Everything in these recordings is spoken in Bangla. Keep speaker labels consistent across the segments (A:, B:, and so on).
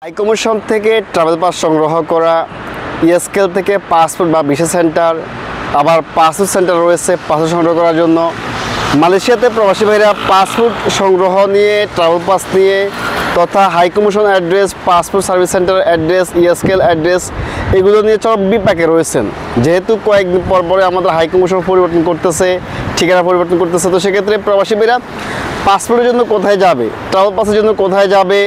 A: হাইকমিশন থেকে ট্রাভেল পাস সংগ্রহ করা, ইএসকেল থেকে পাসপোর্ট বা ভিসা সেন্টার, আবার পাসপোর্ট সেন্টার রয়েছে পাসপোর্ট সংগ্রহ করার জন্য। মালয়েশিয়াতে প্রবাসী ভাইরা পাসপোর্ট সংগ্রহ নিয়ে, ট্রাভেল পাস নিয়ে তথা high commission address, passport service centre address, ইএসকেল অ্যাড্রেস এগুলো নিয়ে চরম বিপাকে রয়েছেন। যেহেতু কয়েকদিন পর পরে আমাদের হাইকমিশন পরিবর্তন করতেছে, ঠিকানা পরিবর্তন করতেছে, তো সেক্ষেত্রে প্রবাসী ভাইরা পাসপোর্টের জন্য কোথায় যাবে, ট্রাভেল পাসের জন্য কোথায় যাবে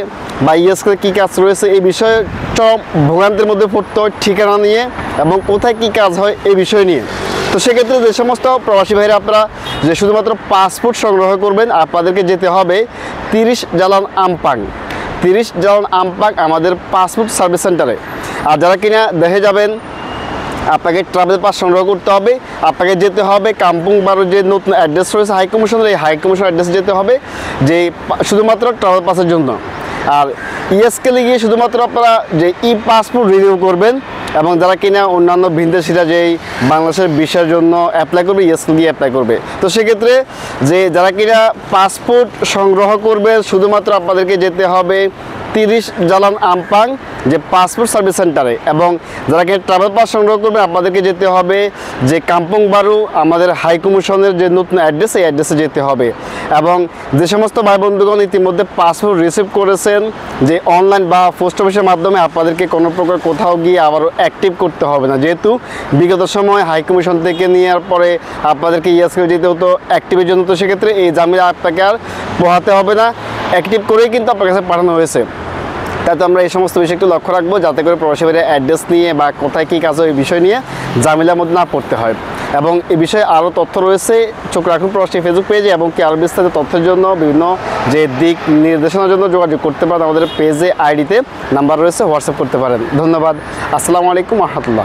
A: বা ইএসকেল কী কাজ রয়েছে এই বিষয়ে চরম ভোগান্তির মধ্যে পড়তে হয়, ঠিকানা নিয়ে এবং কোথায় কী কাজ হয় এই বিষয় নিয়ে। তো সেক্ষেত্রে যে সমস্ত প্রবাসী ভাইরা আপনারা যে শুধুমাত্র পাসপোর্ট সংগ্রহ করবেন, আপনাদেরকে যেতে হবে 30 জালান আমপাং, 30 জালান আমপাং আমাদের পাসপোর্ট সার্ভিস সেন্টারে। আর যারা কিনা দেখে যাবেন, আপনাকে ট্রাভেল পাস সংগ্রহ করতে হবে, আপনাকে যেতে হবে কাম্পুং বারো যে নতুন অ্যাড্রেস রয়েছে হাইকমিশনের, এই হাইকমিশন অ্যাড্রেসে যেতে হবে যে শুধুমাত্র ট্রাভেল পাসের জন্য। আর ইএসকেলে গিয়ে শুধুমাত্র আপনারা যে ই পাসপোর্ট রিনিউ করবেন এবং যারা কিনা অন্যান্য ভিনদেশিরা যেই বাংলাদেশের ভিসার জন্য অ্যাপ্লাই করবে, ইএসকেল গিয়ে অ্যাপ্লাই করবে। তো সেক্ষেত্রে যে যারা কিনা পাসপোর্ট সংগ্রহ করবে শুধুমাত্র আপনাদেরকে যেতে হবে 30 জালান আমপাং যে পাসপোর্ট সার্ভিস সেন্টারে, এবং যারা কিনা ট্রাভেল পাস সংগ্রহ করবে আপনাদেরকে যেতে হবে যে কাম্পুং বারু আমাদের হাইকমিশনের যে নতুন অ্যাড্রেস, এই অ্যাড্রেসে যেতে হবে। এবং যে সমস্ত ভাই বন্ধুগণ ইতিমধ্যে পাসপোর্ট রিসিভ করেছেন, যে অনলাইন বা পোস্ট অফিসের মাধ্যমে আপনাদেরকে কোনো প্রকার কোথাও গিয়ে আবারও অ্যাক্টিভ করতে হবে না, যেহেতু বিগত সময় হাইকমিশন থেকে নেওয়ার পরে আপনাদেরকে ইএসকেল যেতে হতো অ্যাক্টিভের জন্য। তো সেক্ষেত্রে এই ঝামেলা আপনাকে আর পোহাতে হবে না, অ্যাক্টিভ করেই কিন্তু আপনার কাছে পাঠানো হয়েছে। তাই তো আমরা এই সমস্ত বিষয় একটু লক্ষ্য রাখবো, যাতে করে প্রবাসী ভাইরা অ্যাড্রেস নিয়ে বা কোথায় কী কাজ হয় এই বিষয় নিয়ে ঝামেলার মধ্যে না পড়তে হয়। এবং এই বিষয়ে আরও তথ্য রয়েছে, চোখ রাখুন প্রবাসী ফেসবুক পেজে, এবং কি আরও বিস্তারিত তথ্যের জন্য বিভিন্ন যে দিক নির্দেশনার জন্য যোগাযোগ করতে পারেন আমাদের পেজে, আইডিতে নাম্বার রয়েছে, হোয়াটসঅ্যাপ করতে পারেন। ধন্যবাদ। আসসালামু আলাইকুম রহমতুল্লাহ।